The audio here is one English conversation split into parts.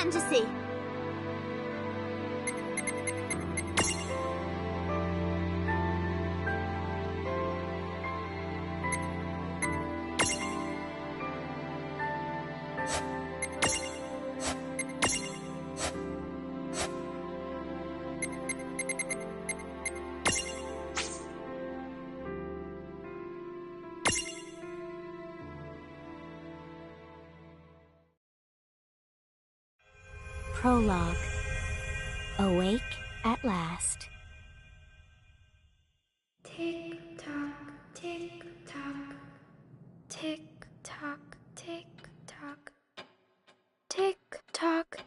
fantasy. Prologue. Awake at last. Tick tock, tick tock, tick tock, tick tock, tick tock.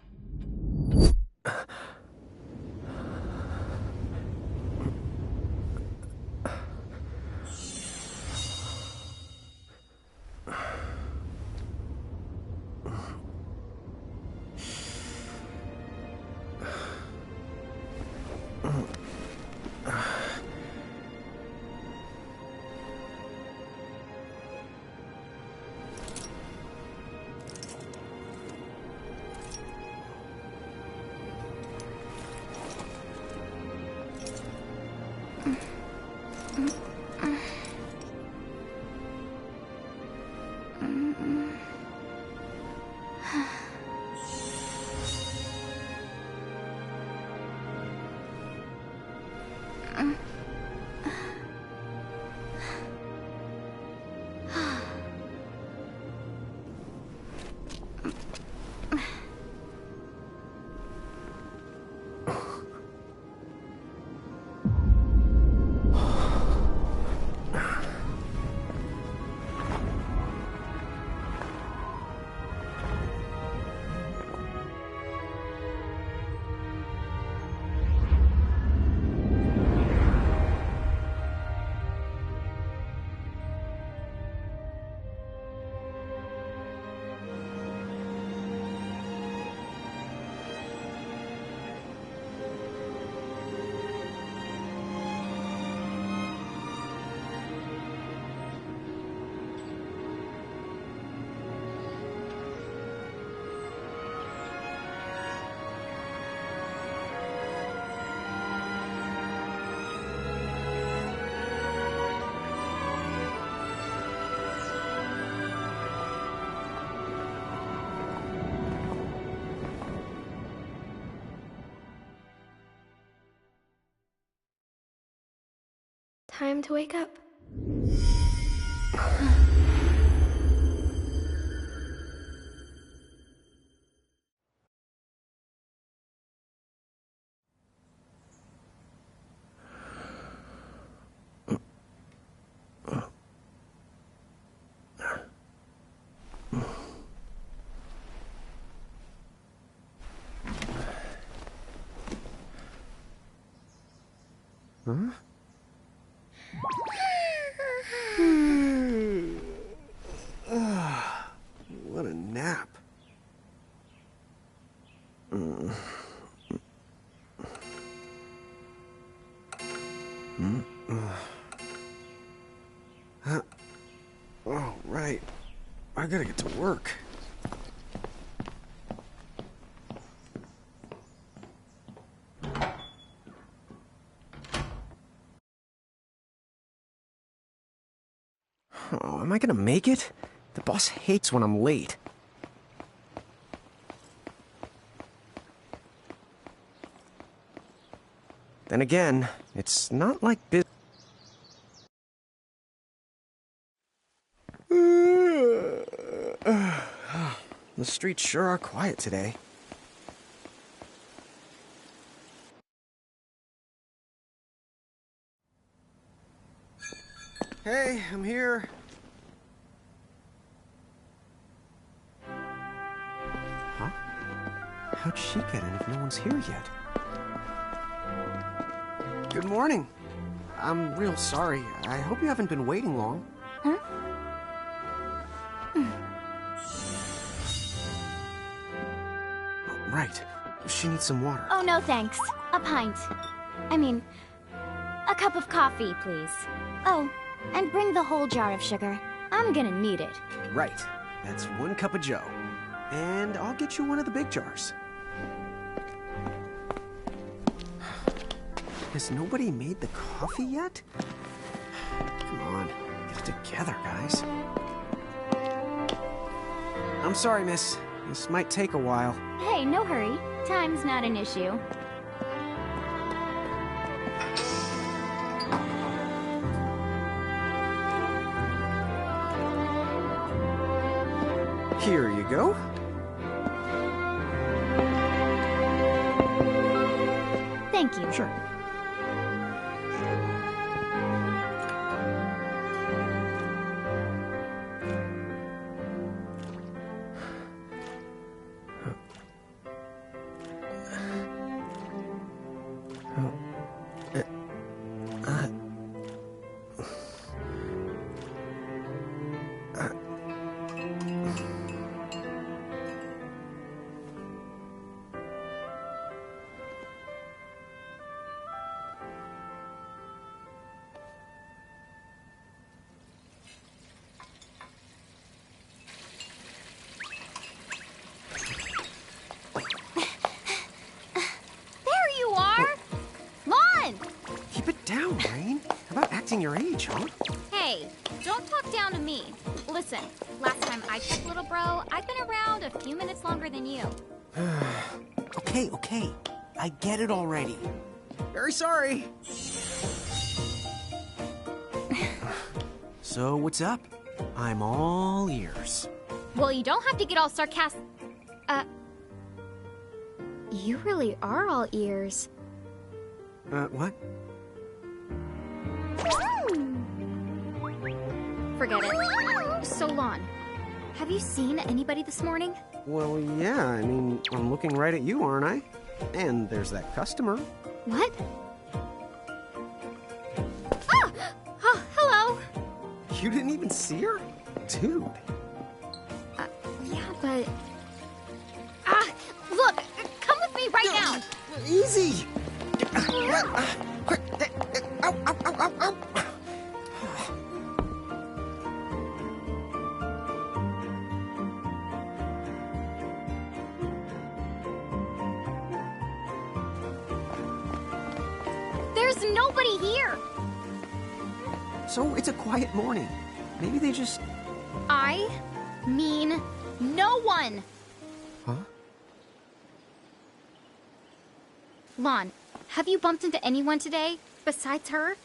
Time to wake up. Huh? What a nap. Oh, right. I gotta get to work. Oh, am I gonna make it? The boss hates when I'm late. Then again, it's not like business. The streets sure are quiet today. Hey, I'm here. Huh? How'd she get in if no one's here yet? Good morning. I'm real sorry. I hope you haven't been waiting long. Huh? Right. She needs some water. Oh, no thanks. A pint. I mean, a cup of coffee, please. Oh, and bring the whole jar of sugar. I'm gonna need it. Right. That's 1 cup of joe. And I'll get you one of the big jars. Has nobody made the coffee yet? Come on, get it together, guys. I'm sorry, miss. This might take a while. Hey, no hurry. Time's not an issue. Here you go. Thank you. Sure. Down, Rain. How about acting your age, huh? Hey, don't talk down to me. Listen, last time I checked, little bro, I've been around a few minutes longer than you. Okay. I get it already. Very sorry. So, what's up? I'm all ears. Well, you don't have to get all sarcastic. You really are all ears. What? Forget it. So, Lon, have you seen anybody this morning? Well, yeah, I mean, I'm looking right at you, aren't I? And there's that customer. What? Ah! Oh, hello! You didn't even see her? Dude. Yeah, but... Ah! Look! Come with me right now! Easy! Quick! Ow! There's nobody here! So it's a quiet morning. Maybe they just... I mean no one! Huh? Lon, have you bumped into anyone today besides her?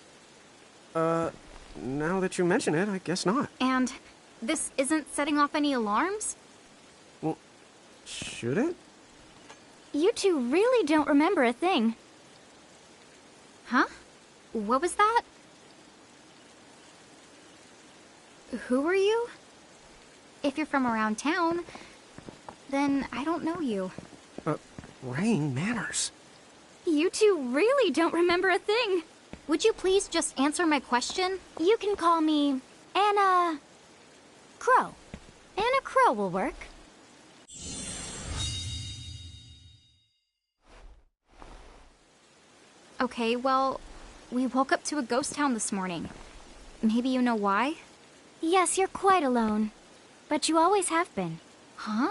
Now that you mention it, I guess not. And this isn't setting off any alarms? Well, should it? You two really don't remember a thing. Huh? What was that? Who are you? If you're from around town, then I don't know you. Rain, manners. You two really don't remember a thing. Would you please just answer my question? You can call me Anna Crow. Anna Crow will work. Okay, well, we woke up to a ghost town this morning. Maybe you know why? Yes, you're quite alone. But you always have been. Huh?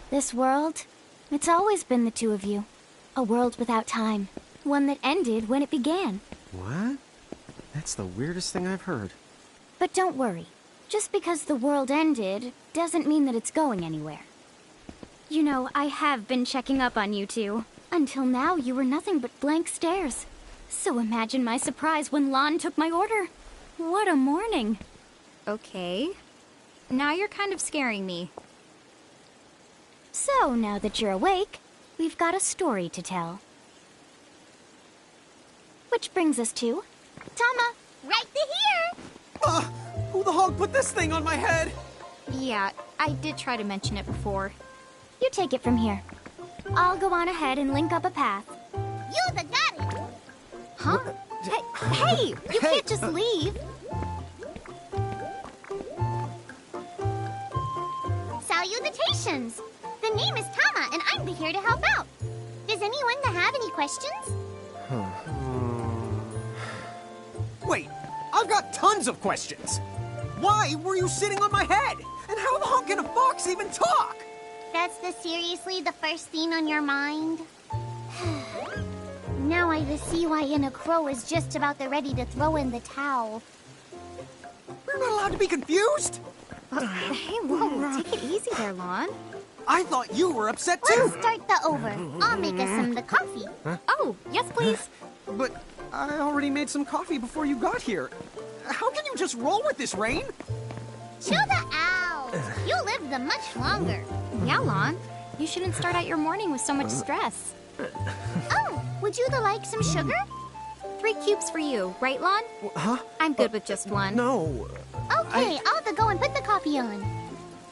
This world, it's always been the two of you. A world without time. One that ended when it began. What? That's the weirdest thing I've heard. But don't worry. Just because the world ended doesn't mean that it's going anywhere. You know, I have been checking up on you two. Until now, you were nothing but blank stares. So imagine my surprise when Lon took my order. What a morning. Okay. Now you're kind of scaring me. So, now that you're awake, we've got a story to tell. Which brings us to... Tama, right here! Who the hog put this thing on my head? Yeah, I did try to mention it before. You take it from here. I'll go on ahead and link up a path. You the got it! Huh? Hey, you can't just leave. Salutations! The name is Tama, and I'm here to help out. Does anyone have any questions? Wait, I've got tons of questions. Why were you sitting on my head? And how the hell can a fox even talk? That's seriously the first thing on your mind? Now I see why Inna Crow is just about ready to throw in the towel. We're not allowed to be confused? Hey, whoa, take it easy there, Lon. I thought you were upset too. Let's start the over. I'll make us some the coffee. Oh, yes, please. But I already made some coffee before you got here. How can you just roll with this, Rain? Chill the out. You live the much longer. Yeah, Lon. You shouldn't start out your morning with so much stress. Oh, would you like some sugar? 3 cubes for you, right, Lon? Huh? I'm good with just one. No. Okay, I'll go and put the coffee on.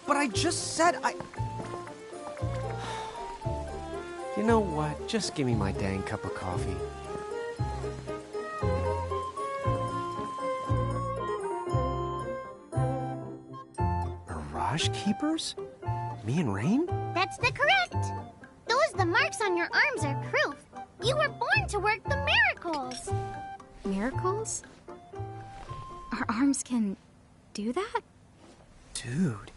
But I just said I... You know what? Just give me my dang cup of coffee. Mirage Keepers? Me and Rain? That's the correct. The marks on your arms are proof. You were born to work the miracles. Miracles? Our arms can do that? Dude.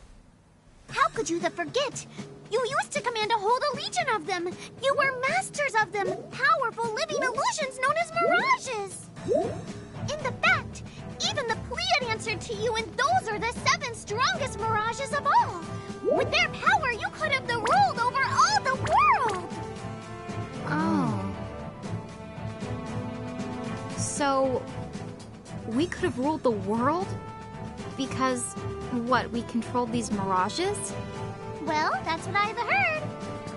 How could you forget? You used to command a whole legion of them. You were masters of them. Powerful living illusions known as mirages. In the fact, even the Pleiad answered to you, and those are the 7 strongest mirages of all. With their power, you could have ruled over all the world. Oh. So, we could have ruled the world? Because, what, we controlled these mirages? Well, that's what I've heard.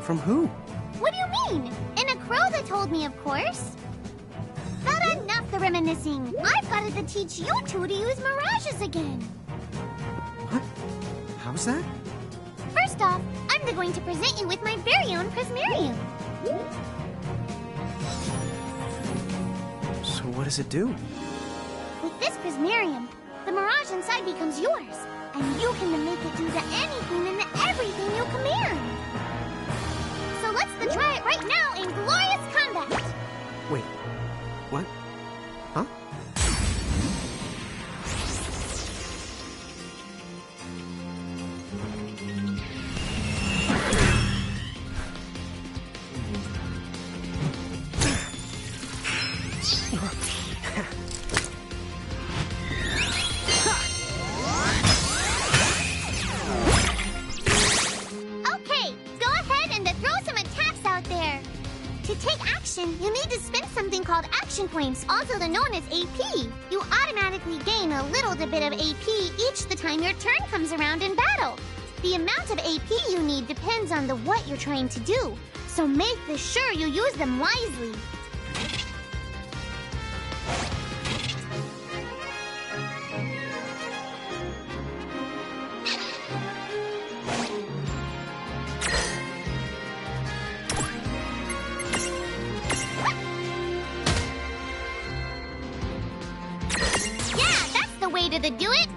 From who? What do you mean? In a crow that told me, of course. But enough the reminiscing. I've got to teach you two to use mirages again. What? How's that? First off, I'm going to present you with my very own prismarium. So what does it do? With this prismarium, the mirage inside becomes yours, and you can make it do anything and everything you command. So let's try it right now in glorious combat. Wait, what? Huh? You need to spend something called action points, also known as AP. You automatically gain a little bit of AP each the time your turn comes around in battle. The amount of AP you need depends on what you're trying to do, so make sure you use them wisely. Way to do it.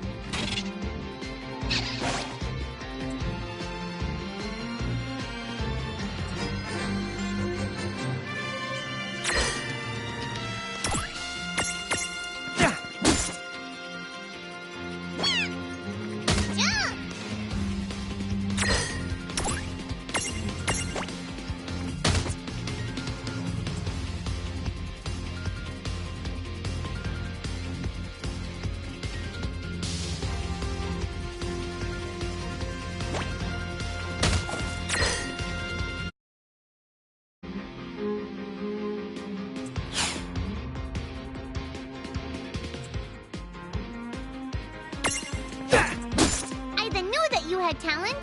You had talent?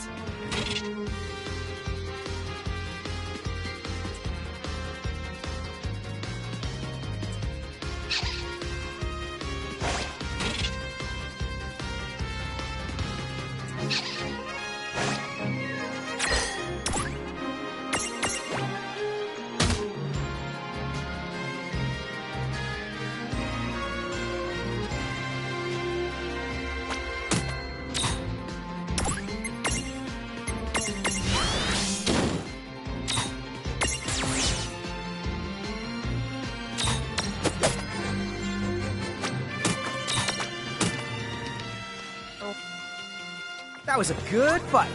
That was a good fight.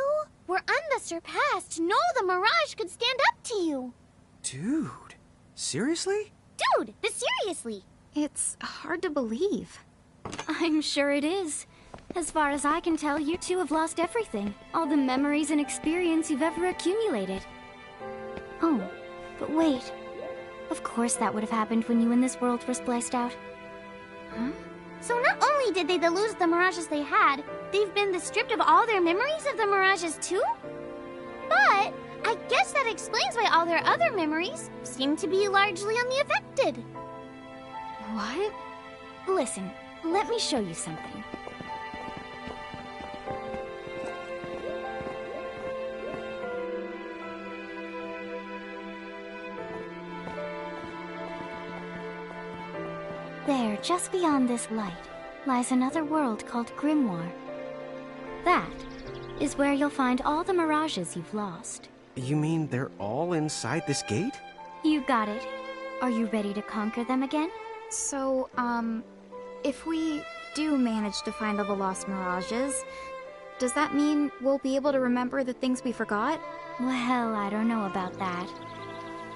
you were unsurpassed. No, the Mirage could stand up to you. Dude, seriously? Dude, seriously. It's hard to believe. I'm sure it is. As far as I can tell, you two have lost everything. All the memories and experience you've ever accumulated. Oh, but wait. Of course that would have happened when you and this world were spliced out. Huh? So not only did they lose the Mirages they had, they've been stripped of all their memories of the Mirages too? But I guess that explains why all their other memories seem to be largely unaffected. What? Listen, let me show you something. There, just beyond this light, lies another world called Grimoire. That is where you'll find all the Mirages you've lost. You mean they're all inside this gate? You got it. Are you ready to conquer them again? So, if we do manage to find all the lost Mirages, does that mean we'll be able to remember the things we forgot? Well, I don't know about that.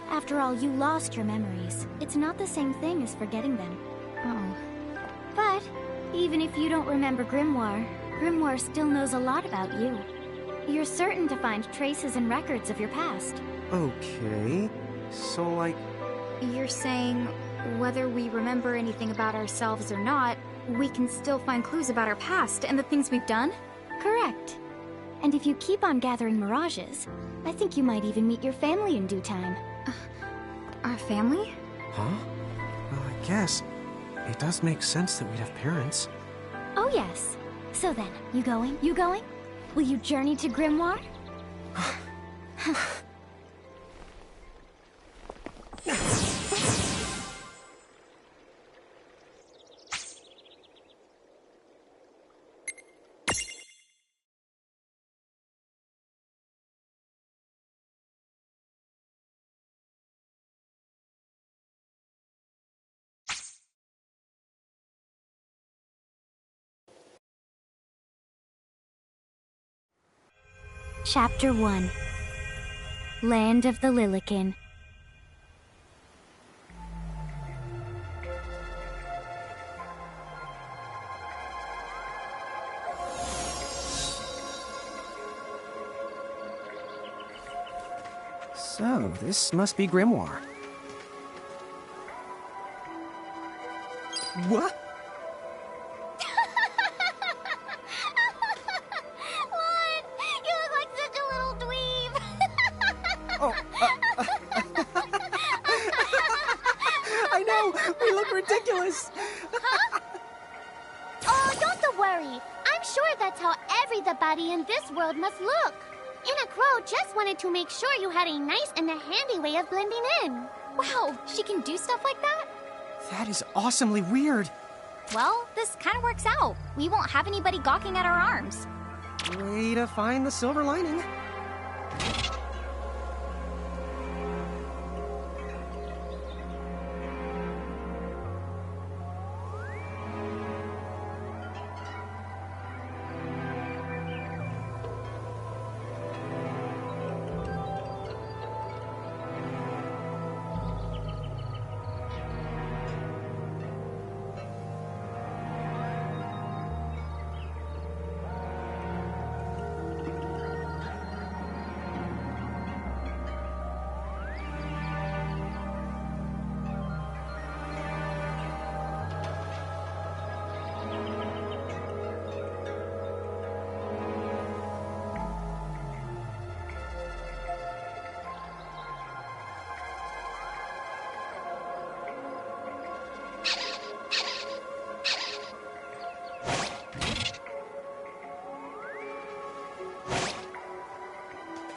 After all, you lost your memories. It's not the same thing as forgetting them. Oh. But even if you don't remember Grimoire, Grimoire still knows a lot about you. You're certain to find traces and records of your past. Okay, so like... You're saying whether we remember anything about ourselves or not, we can still find clues about our past and the things we've done? Correct. And if you keep on gathering Mirages, I think you might even meet your family in due time. Our family? Huh? Well, I guess it does make sense that we'd have parents. Oh yes. So then, you going? You going? Will you journey to Grimoire? Chapter 1. Land of the Lilican. So, this must be Grimoire. What? I know! We look ridiculous! Oh, don't worry. I'm sure that's how everybody in this world must look. Inna Crow just wanted to make sure you had a nice and a handy way of blending in. Wow, she can do stuff like that? That is awesomely weird. Well, this kind of works out. We won't have anybody gawking at our arms. Way to find the silver lining.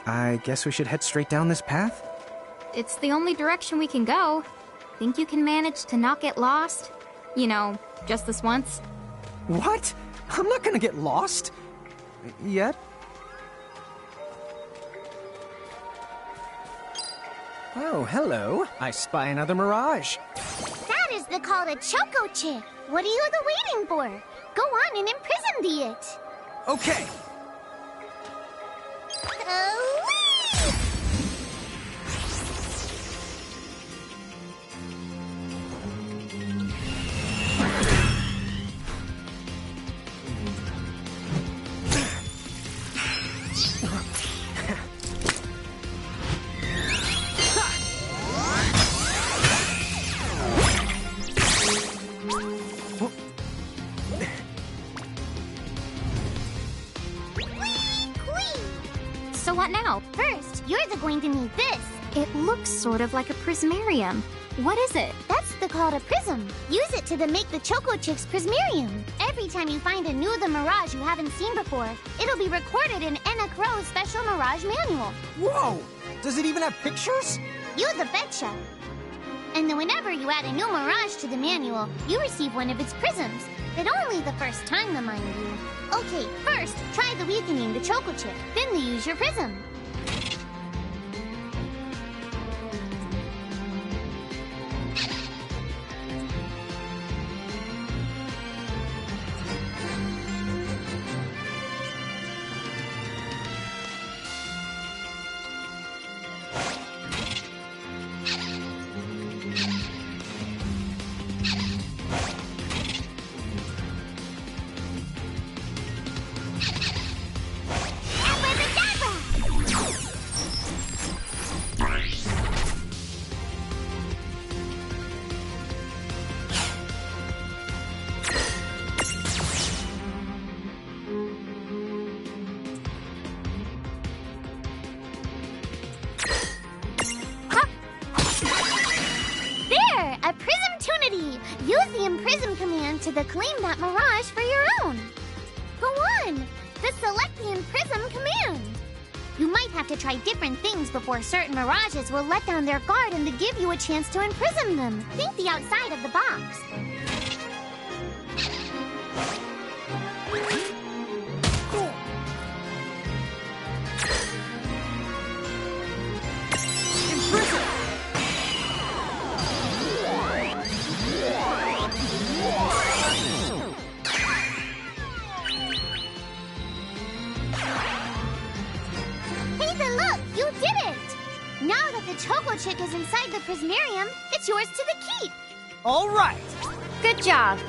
I guess we should head straight down this path? It's the only direction we can go. Think you can manage to not get lost? You know, just this once? What? I'm not gonna get lost. Yet? Oh, hello. I spy another Mirage. That is called a Choco Chick. What are you waiting for? Go on and imprison the it. Okay. So what now? First, you're going to need this. It looks sort of like a prismarium. What is it? That's called a prism. Use it to make the Choco Chick's prismarium. Every time you find a new the Mirage you haven't seen before, it'll be recorded in Anna Crow's special Mirage manual. Whoa! Does it even have pictures? You the betcha. And then whenever you add a new Mirage to the manual, you receive one of its prisms. But only the first time, mind you. Okay, first, try the weakening the Choco Chick. Then we use your prism. Use the Imprism command to claim that Mirage for your own. Go on! The Select the Imprism command! You might have to try different things before certain Mirages will let down their guard and to give you a chance to imprison them. Think the outside of the box. Now that the Choco Chick is inside the Prismarium, it's yours to the keep. All right. Good job.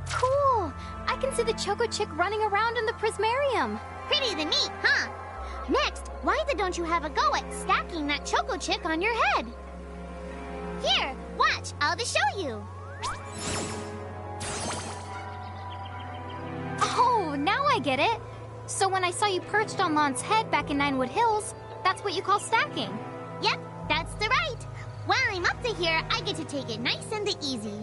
Cool! I can see the Choco Chick running around in the Prismarium. Pretty neat, huh? Next, why don't you have a go at stacking that choco chick on your head? Here, watch, I'll just show you. Oh, now I get it. So when I saw you perched on Lon's head back in Ninewood Hills, that's what you call stacking. Yep, that's the right. While I'm up to here, I get to take it nice and easy.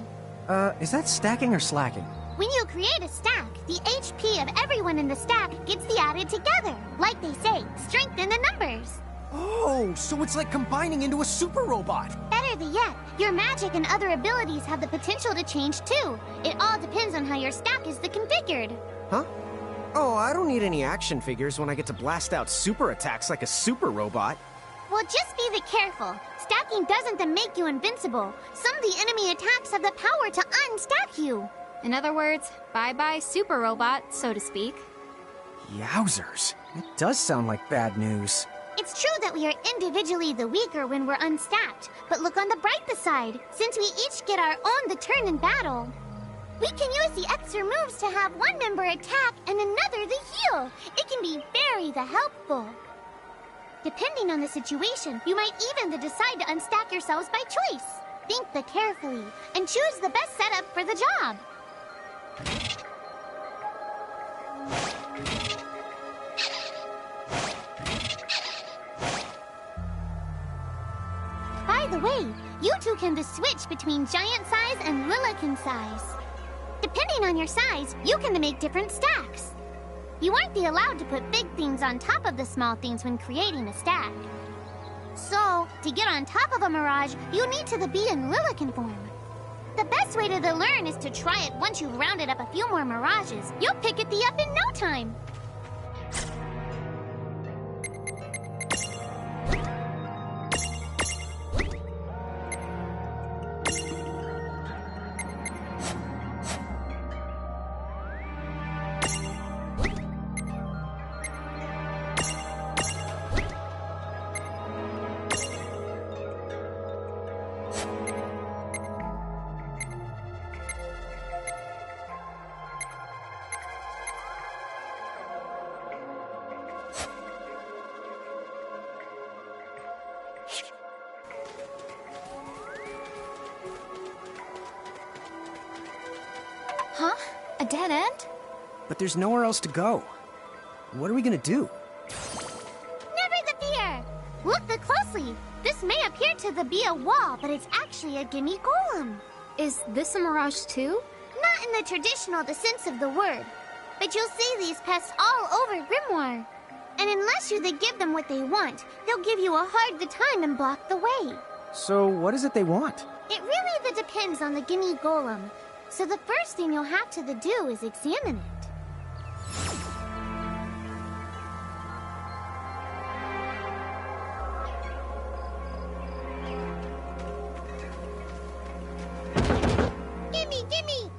Is that stacking or slacking? When you create a stack, the HP of everyone in the stack gets added together. Like they say, strength in the numbers. Oh, so it's like combining into a super robot. Better yet, your magic and other abilities have the potential to change too. It all depends on how your stack is configured. Huh? Oh, I don't need any action figures when I get to blast out super attacks like a super robot. Well, just be careful. Stacking doesn't make you invincible. Some of the enemy attacks have the power to unstack you. In other words, bye-bye super robot, so to speak. Yowzers. It does sound like bad news. It's true that we are individually the weaker when we're unstacked, but look on the brighter side. Since we each get our own turn in battle, we can use the extra moves to have one member attack and another to heal. It can be very helpful. Depending on the situation, you might even decide to unstack yourselves by choice. Think carefully and choose the best setup for the job. By the way, you two can switch between giant size and Lilican size. Depending on your size, you can make different stacks. You aren't allowed to put big things on top of the small things when creating a stack. So, to get on top of a mirage, you need to be in Lilican form. The best way to learn is to try it once you've rounded up a few more mirages. You'll pick it up in no time. Huh? A dead end? But there's nowhere else to go. What are we gonna do? Never the fear! Look closely. This may appear to be a wall, but it's actually a gimme golem. Is this a mirage too? Not in the traditional sense of the word, but you'll see these pests all over Grimoire. And unless you give them what they want, they'll give you a hard time and block the way. So what is it they want? It really depends on the gimme golem. So the first thing you'll have to do is examine it. Gimme!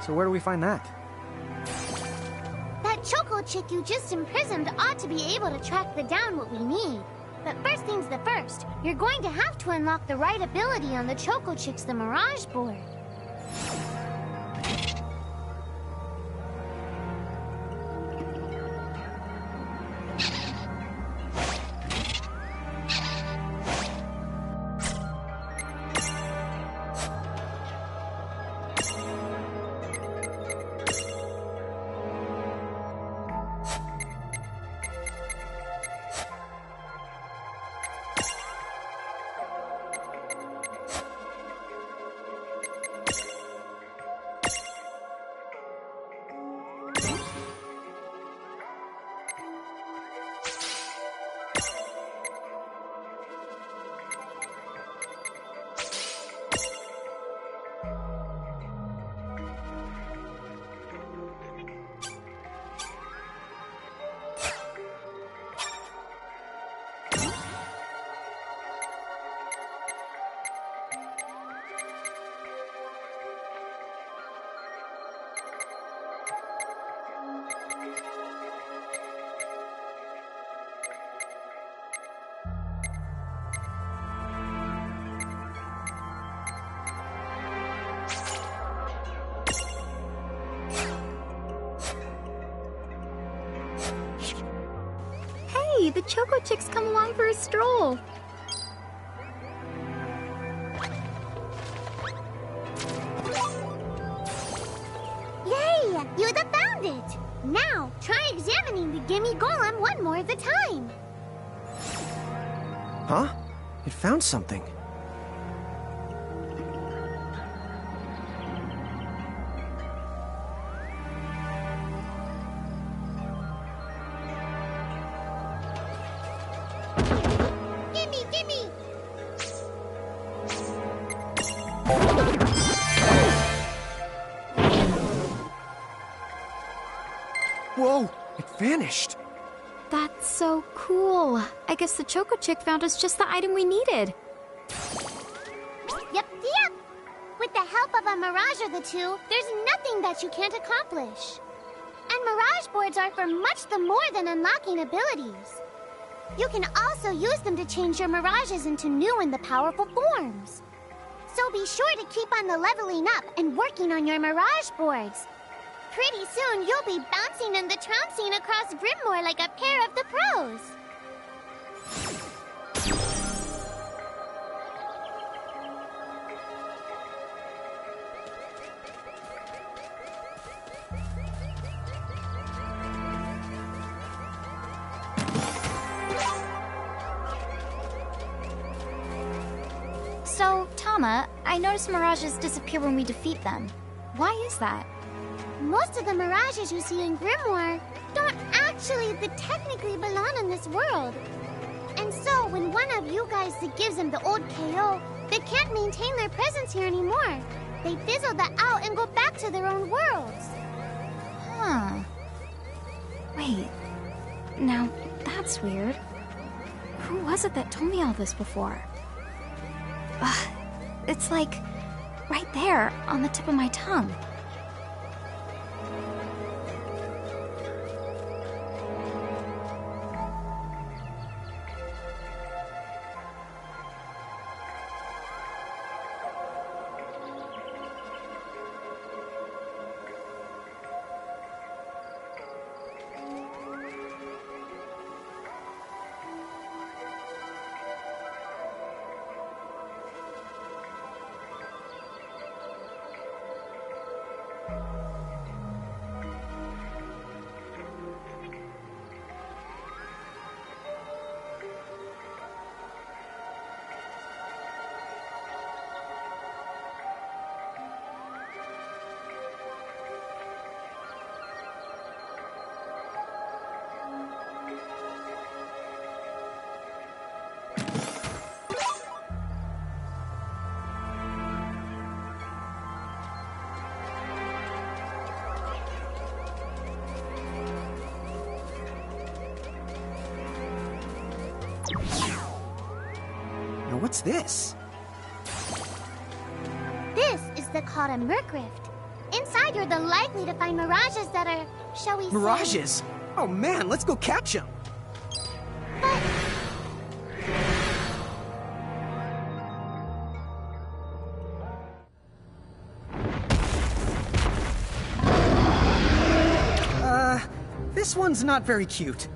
So where do we find that? That choco chick you just imprisoned ought to be able to track down what we need. But first things first, you're going to have to unlock the right ability on the choco chick's Mirage board. Hey, the Choco Chick's come along for a stroll. Yay! You found it! Now, try examining the Gimme Golem one more at a time. Huh? It found something. Gimme, gimme! Whoa! It vanished! That's so cool. I guess the Choco Chick found us just the item we needed. Yep. With the help of a Mirage or the two, there's nothing that you can't accomplish. And Mirage boards are for much the more than unlocking abilities. You can also use them to change your Mirages into new and the powerful forms. So be sure to keep on the leveling up and working on your Mirage boards. Pretty soon, you'll be bouncing and the trouncing across Brimmore like a pair of the pros. So, Tama, I noticed Mirages disappear when we defeat them. Why is that? Most of the Mirages you see in Grimoire don't actually technically belong in this world. And so, when one of you guys gives them the old KO, they can't maintain their presence here anymore. They fizzle that out and go back to their own worlds. Huh. Wait. Now, that's weird. Who was it that told me all this before? Ugh. It's like right there on the tip of my tongue. Now what's this? This is called a Merc Rift. Inside, you're the likely to find mirages that are, shall we say... Mirages? Oh man, let's go catch them! But... This one's not very cute.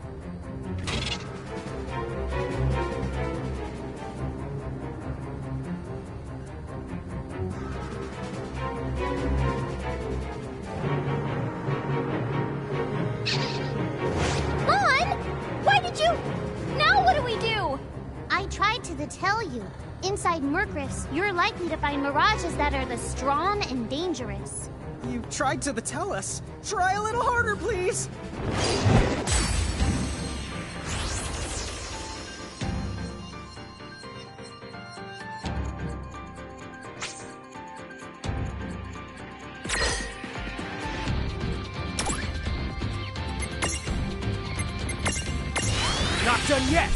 Tell you, inside Merc Rifts, you're likely to find mirages that are the strong and dangerous. You tried to tell us. Try a little harder, please. Not done yet.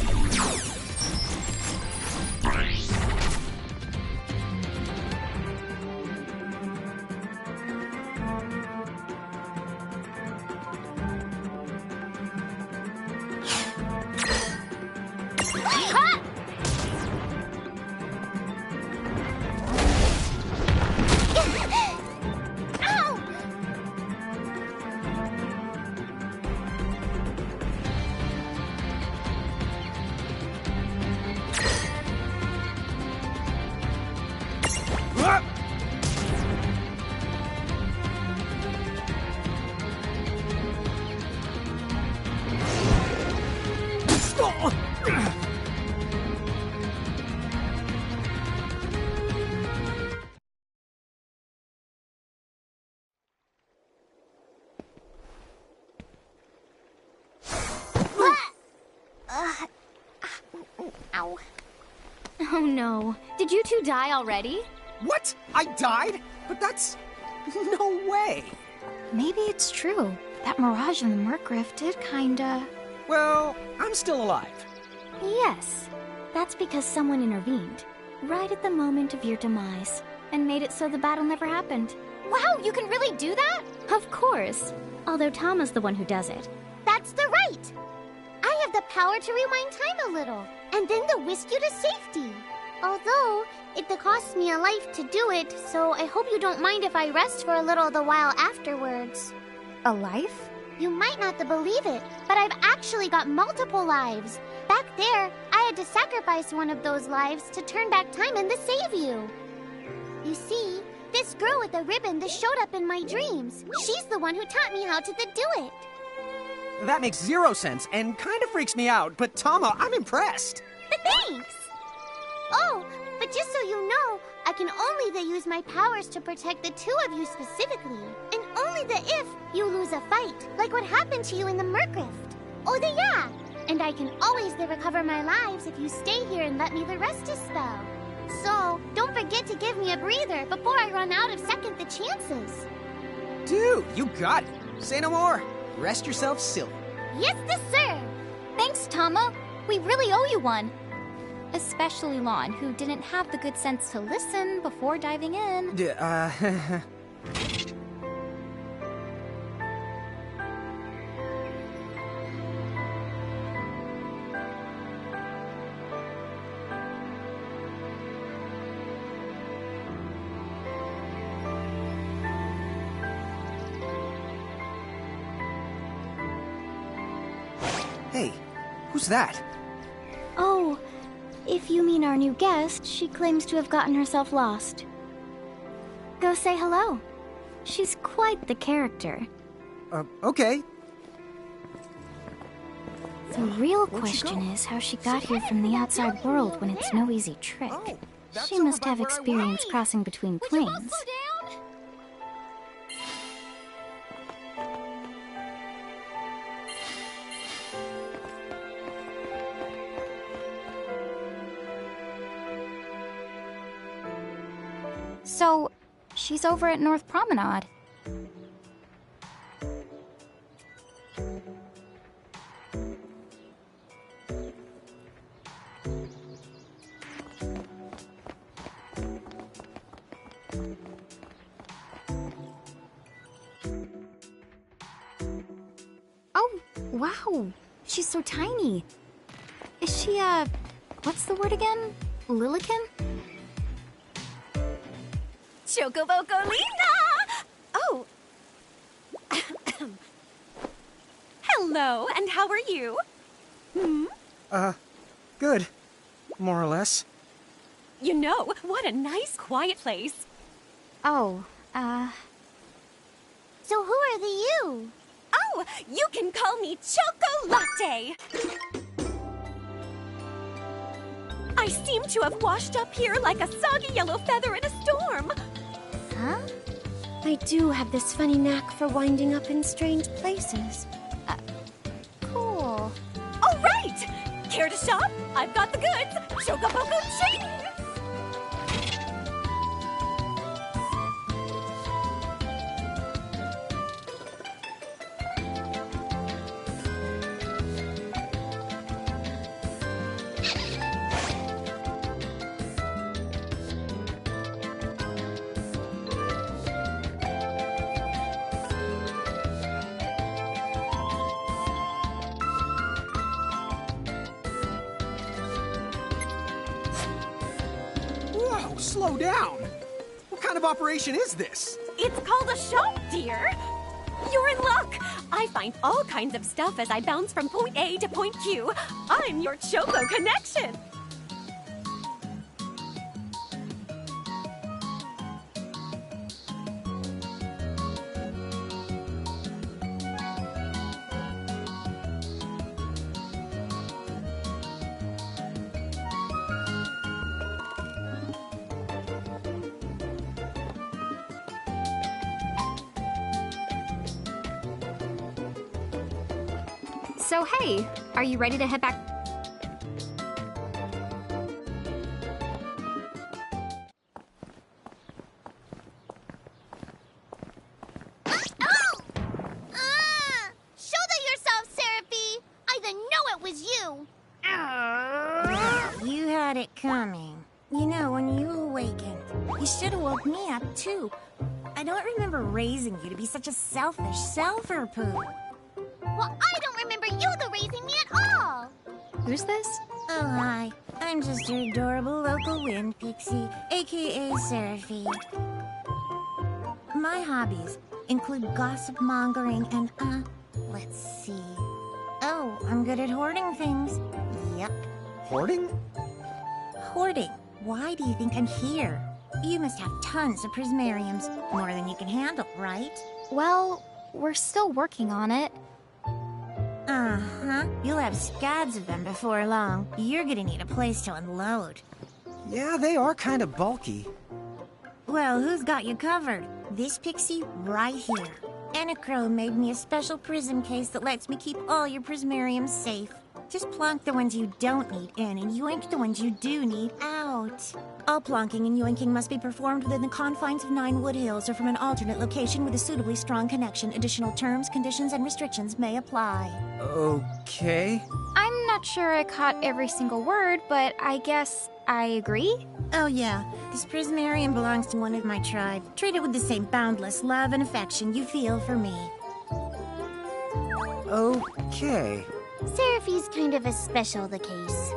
Ow. Oh no. Did you two die already? What? I died? But that's... no way. Maybe it's true. That mirage in the Mercriff did kinda... Well, I'm still alive. Yes. That's because someone intervened, right at the moment of your demise, and made it so the battle never happened. Wow, you can really do that? Of course. Although Tama's the one who does it. That's the right! I have the power to rewind time a little, and then to whisk you to safety. Although, it costs me a life to do it, so I hope you don't mind if I rest for a little the while afterwards. A life? You might not believe it, but I've actually got multiple lives. Back there, I had to sacrifice one of those lives to turn back time and to save you. You see, this girl with the ribbon that showed up in my dreams, she's the one who taught me how to do it. That makes zero sense and kind of freaks me out, but Tama, I'm impressed. Thanks! Oh, but just so you know, I can only use my powers to protect the two of you specifically. And only if you lose a fight, like what happened to you in the Mercriff. Oh, yeah! And I can always recover my lives if you stay here and let me rest a spell. So, don't forget to give me a breather before I run out of second the chances. Dude, you got it. Say no more. Rest yourself silly. Yes, sir! Thanks, Tama. We really owe you one. Especially Lon, who didn't have the good sense to listen before diving in. Hey, who's that? Oh, if you mean our new guest, she claims to have gotten herself lost. Go say hello. She's quite the character. Okay. The real Where'd she question go? is how she got here from the outside world when it's no easy trick. Oh, that's She over must by have where I experience was. crossing between Would you all planes. slow down? So, she's over at North Promenade. Oh, wow. She's so tiny. Is she, what's the word again? Lilican? Chocobocolina! Oh. Hello, and how are you? Good. More or less. You know, what a nice, quiet place. Oh, So who are the you? Oh, you can call me Chocolate. I seem to have washed up here like a soggy yellow feather in a storm. Huh? I do have this funny knack for winding up in strange places. Cool. All right! Care to shop? I've got the goods. Chocoboco Ching! Whoa, slow down. What kind of operation is this? It's called a shop, dear. You're in luck. I find all kinds of stuff as I bounce from point A to point Q. I'm your Choco connection. So hey, are you ready to head back? Shoulder yourself, Seraphy! I didn't know it was you! You had it coming. You know, when you awakened, you should have woke me up, too. I don't remember raising you to be such a selfish selfer, Pooh. Well, I don't remember you raising me at all! Who's this? Oh, hi. I'm just your adorable local wind pixie, aka Seraphy. My hobbies include gossip mongering and, let's see. Oh, I'm good at hoarding things. Yep. Hoarding? Hoarding. Why do you think I'm here? You must have tons of prismariums. More than you can handle, right? Well, we're still working on it. Uh-huh. You'll have scads of them before long. You're gonna need a place to unload. Yeah, they are kind of bulky. Well, who's got you covered? This pixie right here. Anacro made me a special prism case that lets me keep all your prismariums safe. Just plonk the ones you don't need in and yoink the ones you do need out. All plonking and yoinking must be performed within the confines of 9 Wood Hills or from an alternate location with a suitably strong connection. Additional terms, conditions, and restrictions may apply. Okay. I'm not sure I caught every single word, but I guess I agree. Oh yeah, this prismarium belongs to one of my tribe. Treat it with the same boundless love and affection you feel for me. Okay. Seraphy's kind of a special the case.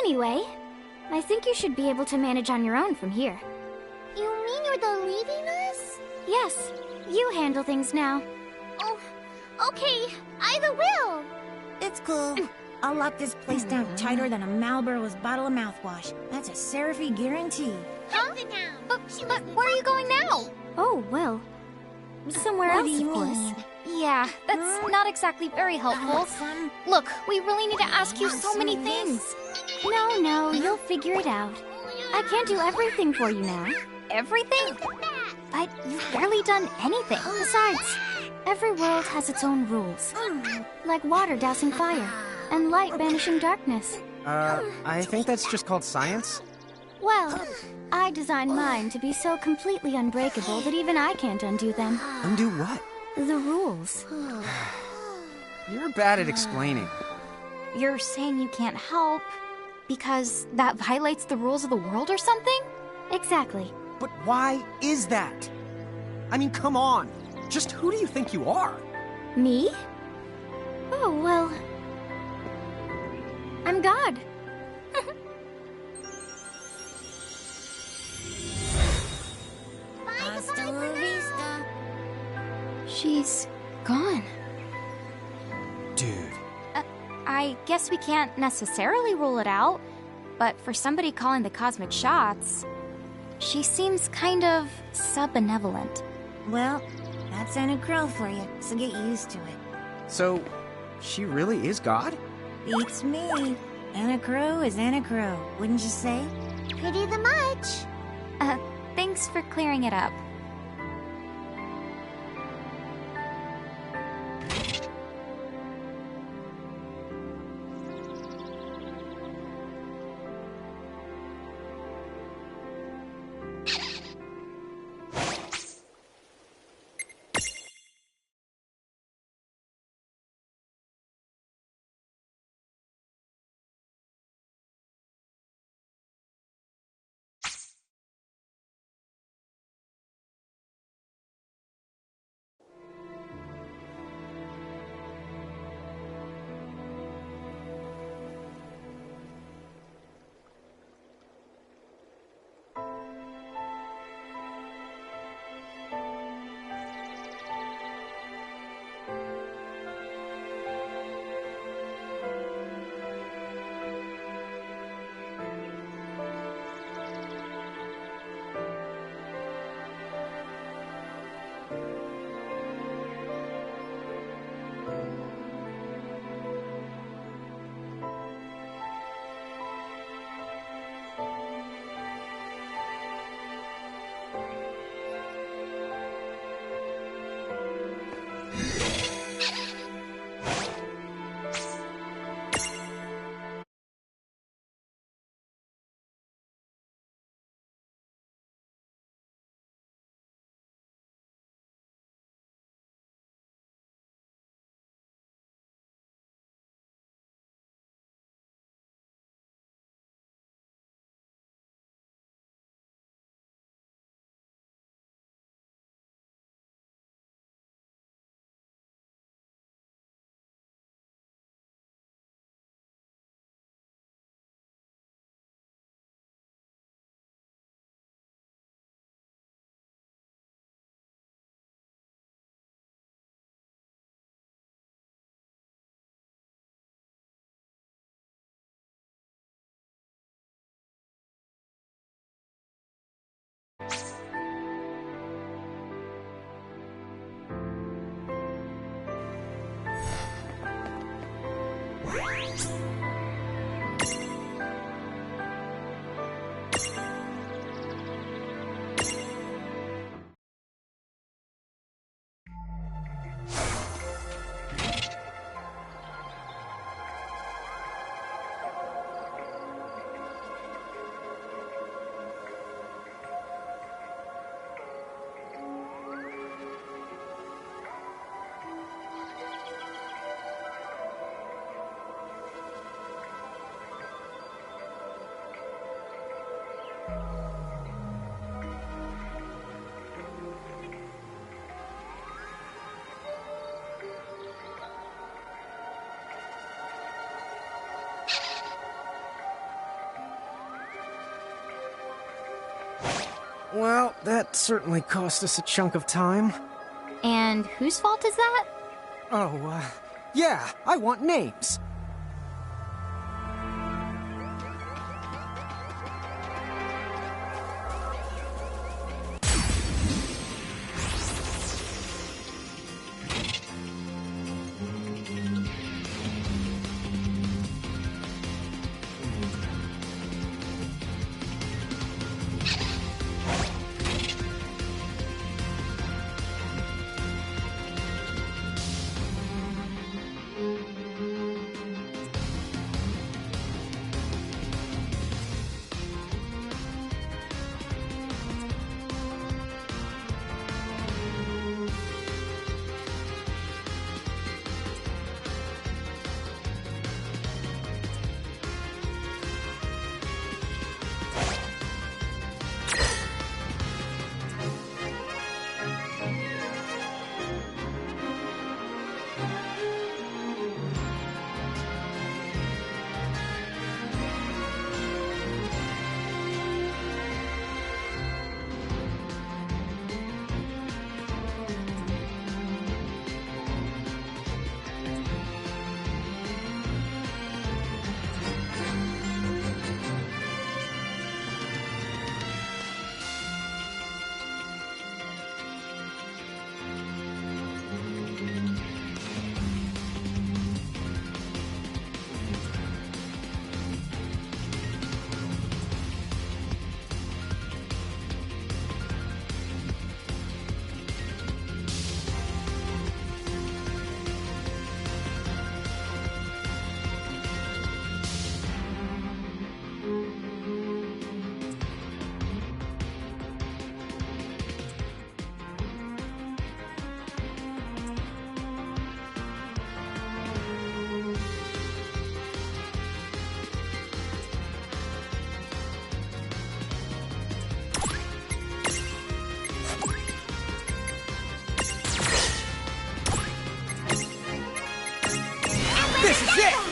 Anyway, I think you should be able to manage on your own from here. You mean you're the leaving us? Yes, you handle things now. Oh, okay. I will. It's cool. I'll lock this place down tighter than a Marlboro's bottle of mouthwash. That's a Seraphy guarantee. Huh? But where are you going now? Oh, well, somewhere What else, do you of course. mean? Yeah, that's not exactly very helpful. Look, we really need to ask you so many things. No, you'll figure it out. I can't do everything for you now. Everything? But you've barely done anything. Besides, every world has its own rules. Like water dousing fire, and light banishing darkness. I think that's just called science. Well, I designed mine to be so completely unbreakable that even I can't undo them. Undo what? The rules. You're bad at explaining. You're saying you can't help because that violates the rules of the world or something? Exactly. But why is that? I mean, come on. Just who do you think you are? Me? Oh, well, I'm God. Hasta la vista. She's gone. Dude. I guess we can't necessarily rule it out, but for somebody calling the cosmic shots, she seems kind of sub-benevolent. Well, that's Anacro for you, so get used to it. So, she really is God? Beats me. Anacro is Anacro, wouldn't you say? Pretty the much. Thanks for clearing it up. Well, that certainly cost us a chunk of time. And whose fault is that? Oh, yeah, I want names. This is it!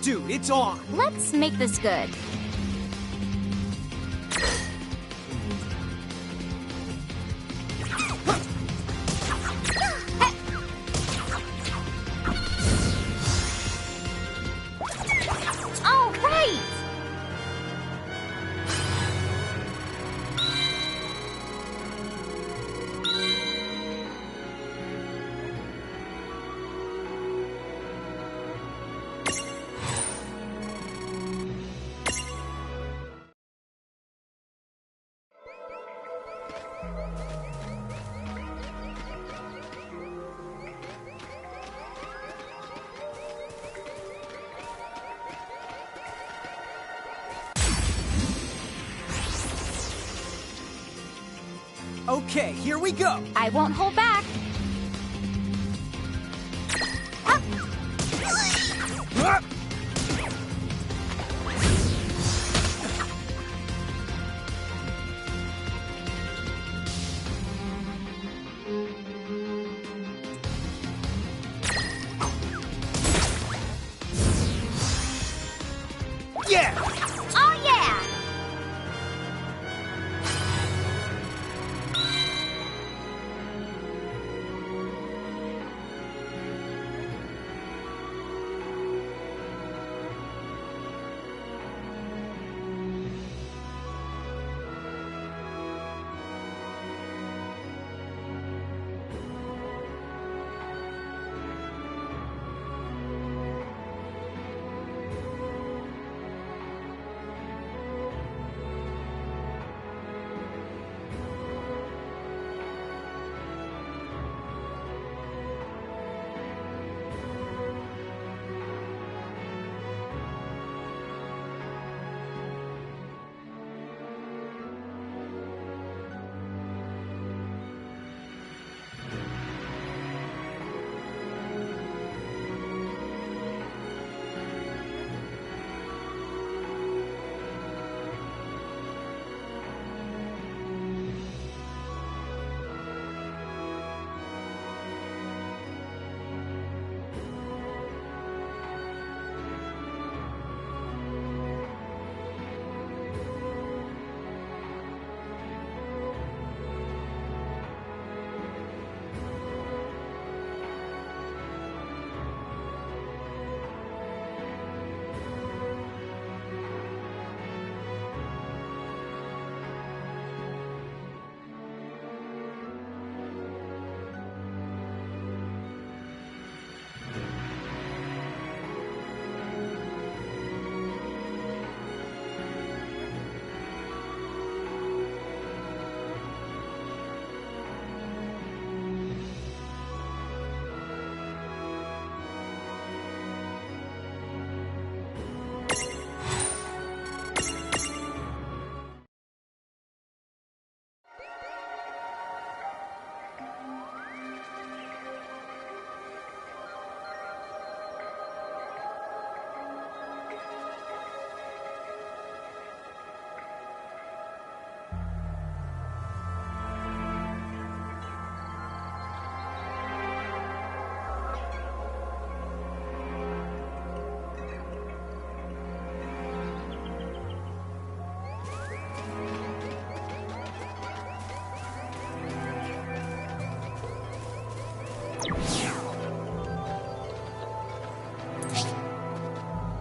Dude, it's on! Let's make this good. All right! Okay, here we go! I won't hold back. Ah! Yeah! Oh, yeah!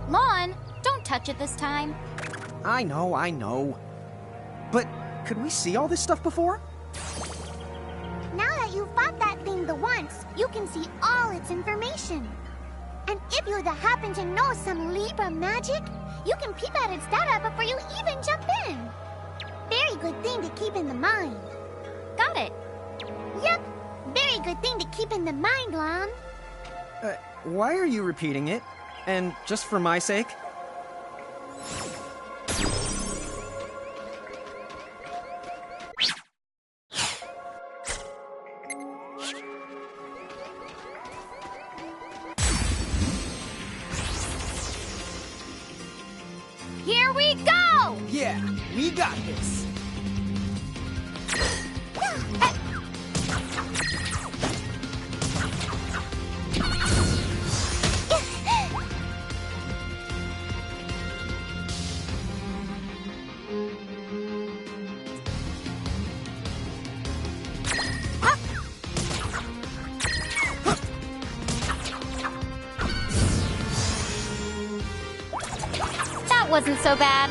Lon, don't touch it this time. I know. But could we see all this stuff before? Now that you've fought that thing the once, you can see all its information. And if you happen to know some Libra magic, you can peep at its data before you even jump in. Very good thing to keep in the mind. Got it. Yep, very good thing to keep in the mind, Lon. Why are you repeating it? And just for my sake? Here we go! Yeah, we got this. wasn't so bad.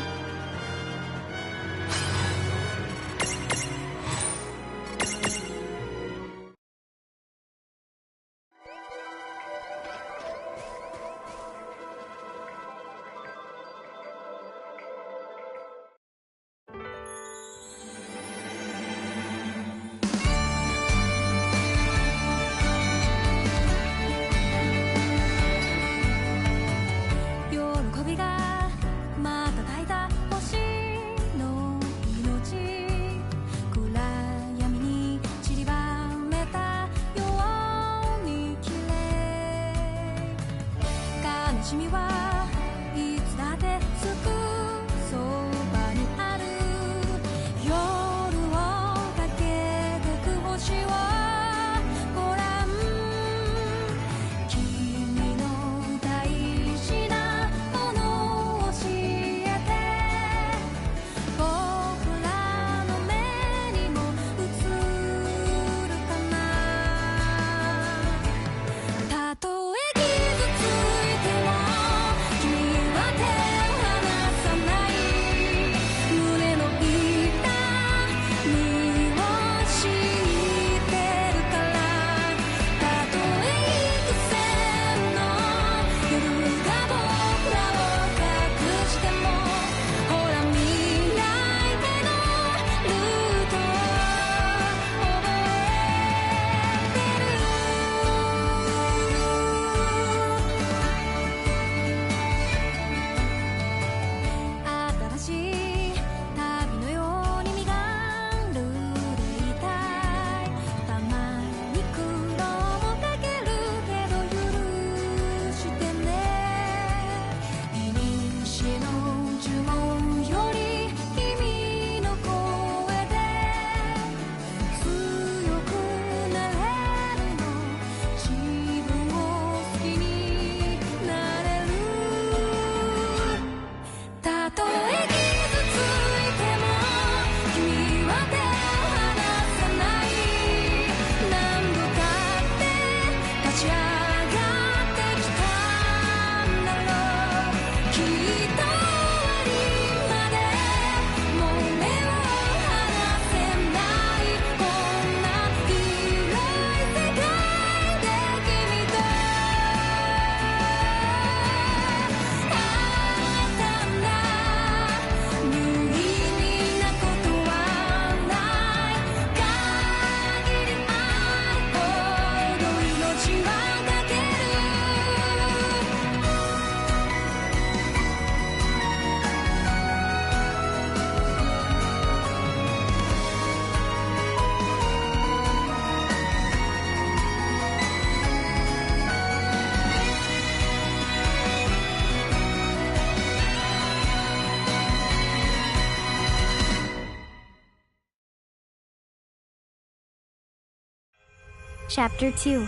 Chapter 2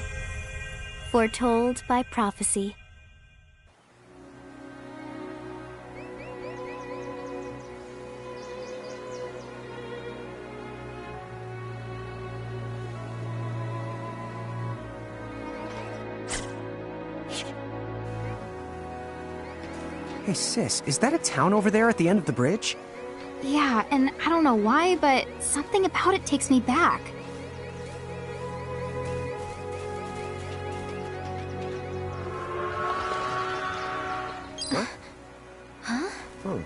Foretold by Prophecy. Hey sis, is that a town over there at the end of the bridge? Yeah, and I don't know why, but something about it takes me back. Huh? Oh.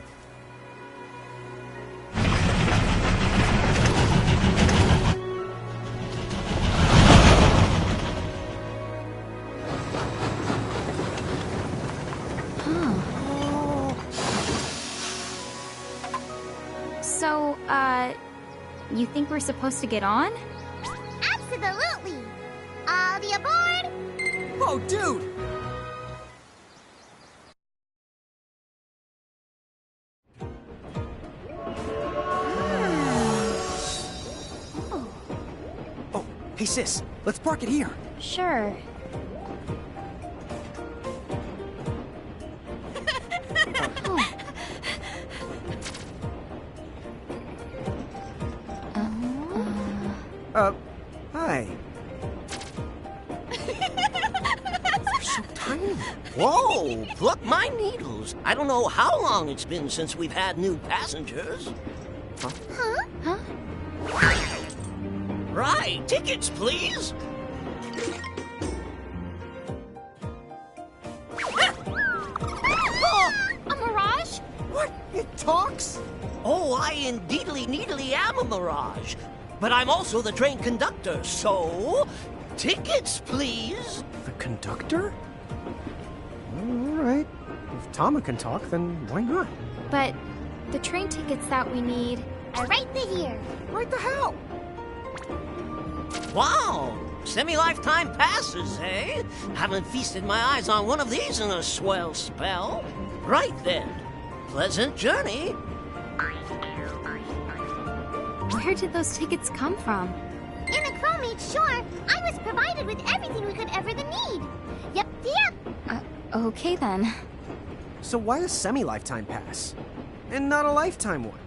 So, you think we're supposed to get on? Absolutely! All the aboard! Oh, dude! Oh, hey sis, let's park it here. Sure. Hi. They're so tiny. Whoa, pluck my needles. I don't know how long it's been since we've had new passengers. Huh? Right, tickets, please. A mirage? What? It talks? Oh, I indeedly am a mirage. But I'm also the train conductor, so... tickets, please. The conductor? All right. If Tama can talk, then why not? But the train tickets that we need... are right here. Right the hell? Wow, semi-lifetime passes, eh? Haven't feasted my eyes on one of these in a swell spell. Right then, pleasant journey. Where did those tickets come from? In the crewmate shore, I was provided with everything we could ever need. Yep. Okay then. So why a semi-lifetime pass? And not a lifetime one?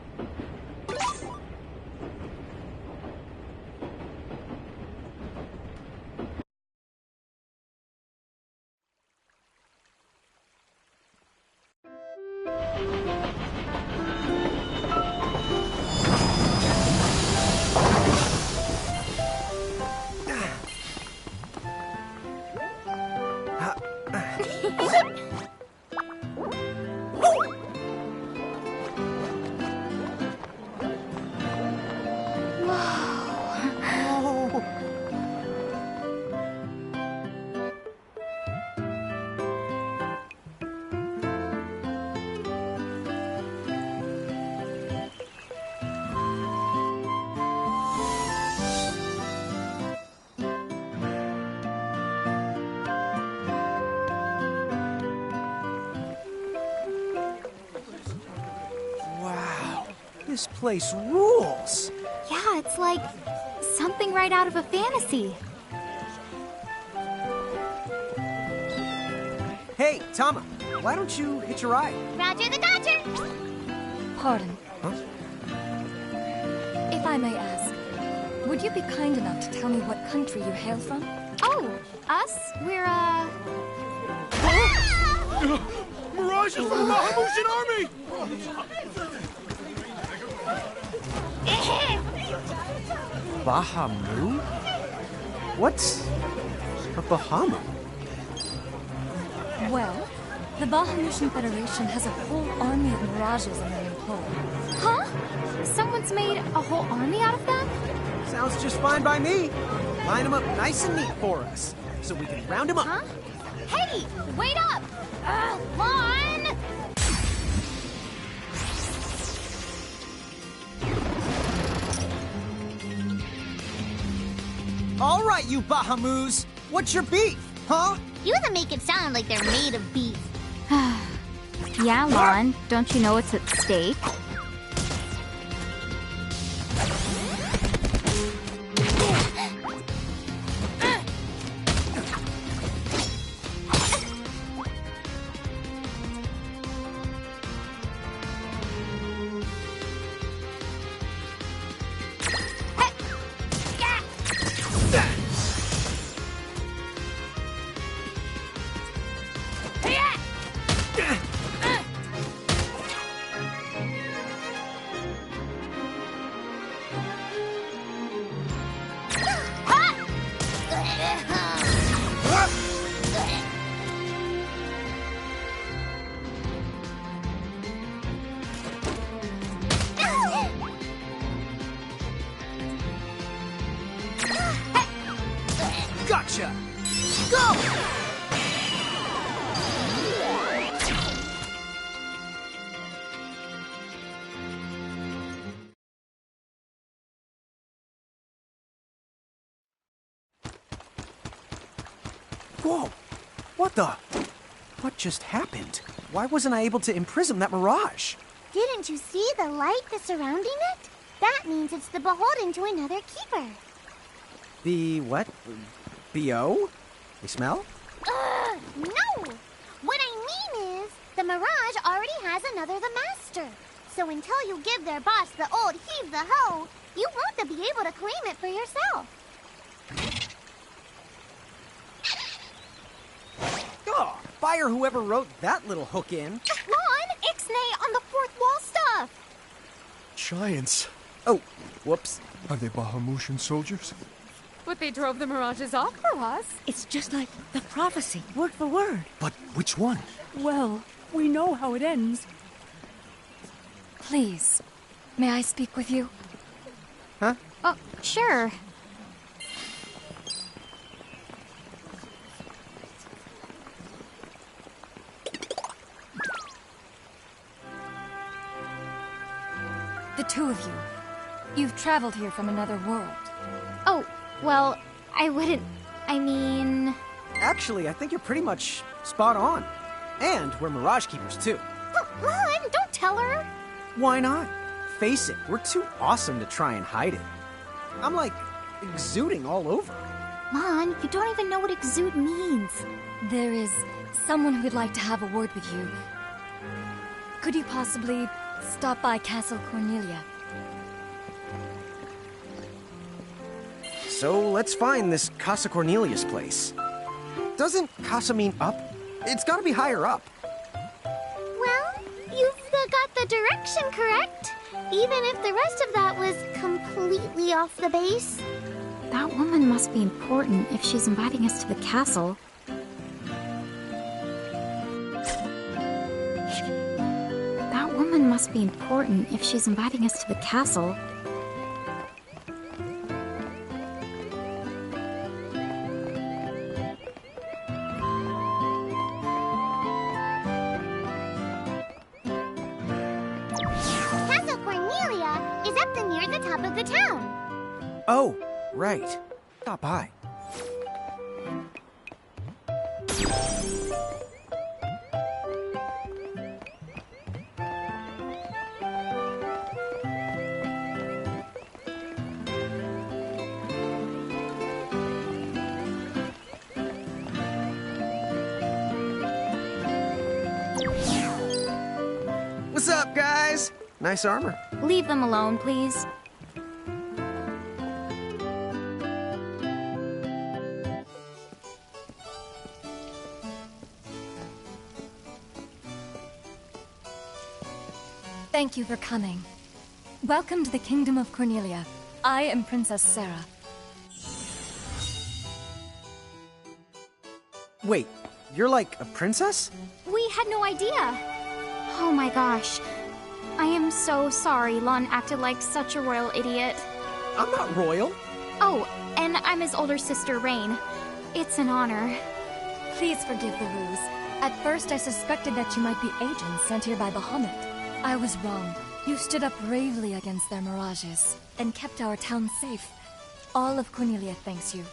This place rules! Yeah, it's like something right out of a fantasy. Hey, Tama, why don't you hitch a ride? Roger the Dodger. Pardon. Huh? If I may ask, would you be kind enough to tell me what country you hail from? Oh, us? We're, Mirage is from the Bahamutian army! Bahamu? What's a Bahama? Well, the Bahamutian Federation has a whole army of mirages in their employ. Huh? Someone's made a whole army out of them? Sounds just fine by me. Line them up nice and neat for us, so we can round them up. Huh? Hey, wait up! Lon! All right, you Bahamus! What's your beef, huh? You that make it sound like they're made of beef. Yeah, Lon. Don't you know what's at stake? Gotcha! Go! Whoa! What the? What just happened? Why wasn't I able to imprison that mirage? Didn't you see the light that's surrounding it? That means it's the beholden to another keeper. The what? B.O.? They smell? No! What I mean is, the Mirage already has another the master. So until you give their boss the old heave the ho, you won't be able to claim it for yourself. Oh, by fire whoever wrote that little hook in. Lon, Ixnay on the fourth wall stuff. Giants. Oh, whoops. Are they Bahamutian soldiers? But they drove the mirages off for us. It's just like the prophecy, word for word. But which one? Well, we know how it ends. Please, may I speak with you? Huh? Oh, sure. The two of you. You've traveled here from another world. Oh, well, I wouldn't... I mean... Actually, I think you're pretty much spot on. And we're Mirage Keepers, too. Lon, don't tell her. Why not? Face it, we're too awesome to try and hide it. I'm like, exuding all over. Lon, you don't even know what exude means. There is someone who would like to have a word with you. Could you possibly stop by Castle Cornelia? So let's find this Casa Cornelius place. Doesn't Casa mean up? It's gotta be higher up. Well, you've got the direction correct. Even if the rest of that was completely off the base. That woman must be important if she's inviting us to the castle. That woman must be important if she's inviting us to the castle. Castle Cornelia is up near the top of the town. Oh, right. Stop by. What's up, guys? Nice armor. Leave them alone, please. Thank you for coming. Welcome to the Kingdom of Cornelia. I am Princess Sarah. Wait, you're like a princess? We had no idea. Oh my gosh. I am so sorry Lon acted like such a royal idiot. I'm not royal. Oh, and I'm his older sister, Rain. It's an honor. Please forgive the ruse. At first I suspected that you might be agents sent here by Bahamut. I was wrong. You stood up bravely against their mirages and kept our town safe. All of Cornelia thanks you.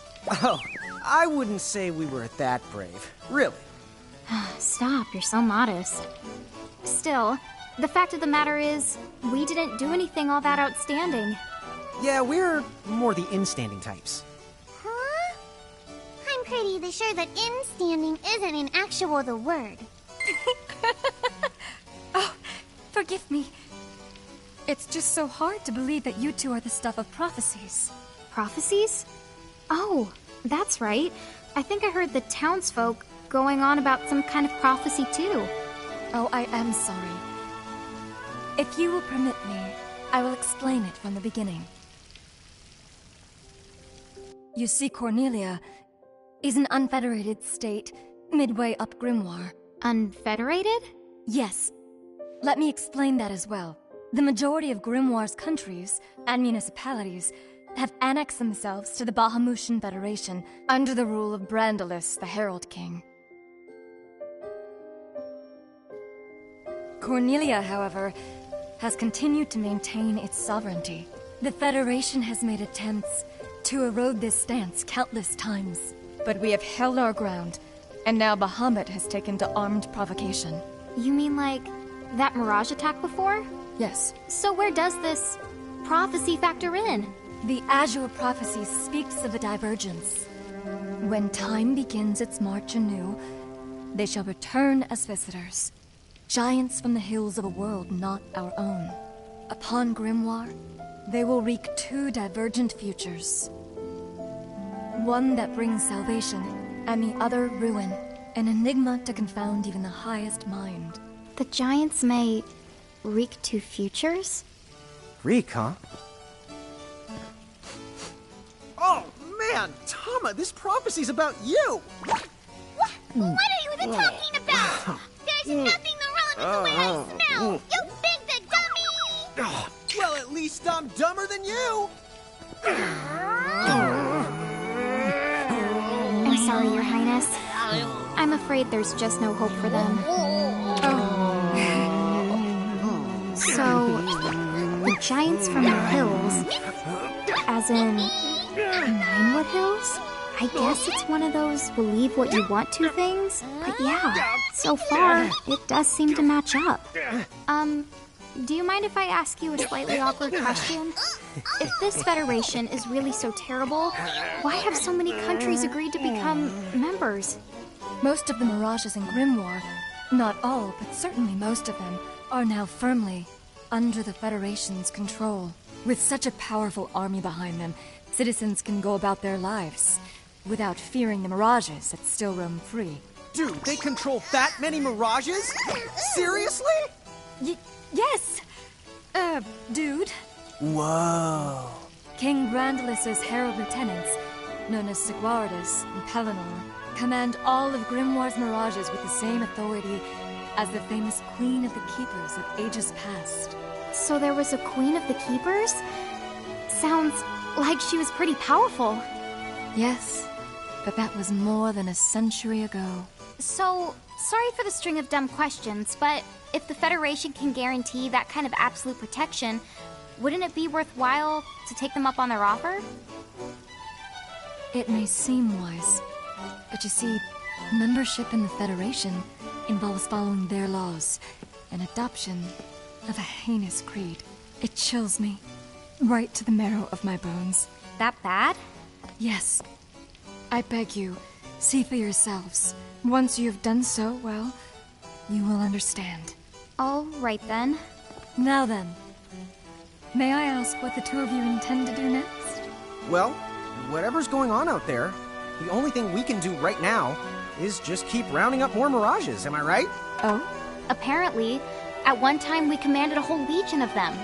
Oh, I wouldn't say we were that brave. Really. Stop, you're so modest. Still, the fact of the matter is, we didn't do anything all that outstanding. Yeah, we're more the in-standing types. Huh? I'm pretty sure that in-standing isn't an actual the word. Oh, forgive me. It's just so hard to believe that you two are the stuff of prophecies. Prophecies? Oh, that's right. I think I heard the townsfolk going on about some kind of prophecy too. Oh, I am sorry. If you will permit me, I will explain it from the beginning. You see, Cornelia is an unfederated state midway up Grimoire. Unfederated? Yes. Let me explain that as well. The majority of Grimoire's countries and municipalities have annexed themselves to the Bahamutian Federation under the rule of Brandalis, the Herald King. Cornelia, however, has continued to maintain its sovereignty. The Federation has made attempts to erode this stance countless times, but we have held our ground, and now Bahamut has taken to armed provocation. You mean like that mirage attack before? Yes. So where does this prophecy factor in? The Azure Prophecy speaks of a divergence. When time begins its march anew, they shall return as visitors. Giants from the hills of a world not our own. Upon Grimoire, they will wreak two divergent futures. One that brings salvation, and the other ruin, An enigma to confound even the highest mind. The giants may reek to futures? Reek, huh? Oh, man! Tama, this prophecy's about you! What are you even talking about? There's nothing wrong with the way I smell! You big the dummy! Well, at least I'm dumber than you! I'm sorry, Your Highness. I'm afraid there's just no hope for them. So, the giants from the hills, as in Ninewood Hills? I guess it's one of those believe what you want to things. But yeah, so far, it does seem to match up. Do you mind if I ask you a slightly awkward question? If this federation is really so terrible, why have so many countries agreed to become members? Most of the mirages in Grimoire, not all, but certainly most of them, are now firmly under the Federation's control. With such a powerful army behind them, citizens can go about their lives without fearing the mirages that still roam free. Dude, they control that many mirages? Seriously? Yes! Dude. Whoa. King Brandalis' herald lieutenants, known as Sigwardus and Pelennor, command all of Grimoire's mirages with the same authority as the famous Queen of the Keepers of ages past. So there was a Queen of the Keepers? Sounds like she was pretty powerful. Yes, but that was more than a century ago. So, sorry for the string of dumb questions, but if the Federation can guarantee that kind of absolute protection, wouldn't it be worthwhile to take them up on their offer? It may seem wise, but you see, membership in the Federation involves following their laws, and adoption of a heinous creed. It chills me, right to the marrow of my bones. That bad? Yes. I beg you, see for yourselves. Once you have done so, well, you will understand. All right then. Now then, may I ask what the two of you intend to do next? Well, whatever's going on out there, the only thing we can do right now is just keep rounding up more mirages, am I right? Oh? Apparently, at one time we commanded a whole legion of them.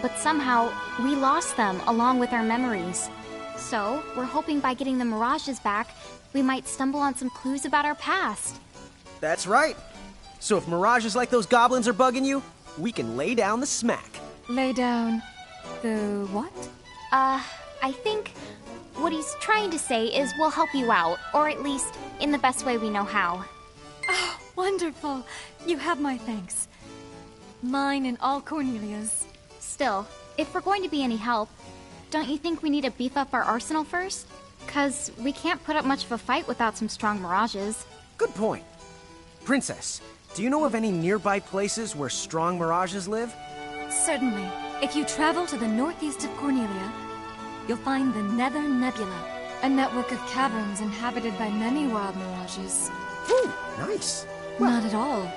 But somehow, we lost them along with our memories. So, we're hoping by getting the mirages back, we might stumble on some clues about our past. That's right. So if mirages like those goblins are bugging you, we can lay down the smack. Lay down the what? I think what he's trying to say is we'll help you out, or at least in the best way we know how. Oh, wonderful. You have my thanks. Mine and all Cornelia's. Still, if we're going to be any help, don't you think we need to beef up our arsenal first? 'Cause we can't put up much of a fight without some strong mirages. Good point. Princess, do you know of any nearby places where strong mirages live? Certainly. If you travel to the northeast of Cornelia, you'll find the Nether Nebula, a network of caverns inhabited by many wild mirages. Ooh, nice. Not at all.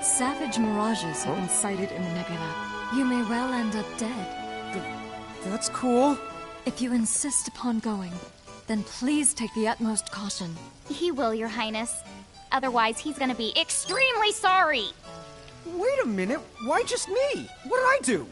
Savage mirages have been sighted in the nebula. You may well end up dead. That's cool. If you insist upon going, then please take the utmost caution. He will, Your Highness. Otherwise, he's gonna be extremely sorry. Wait a minute, why just me? What did I do?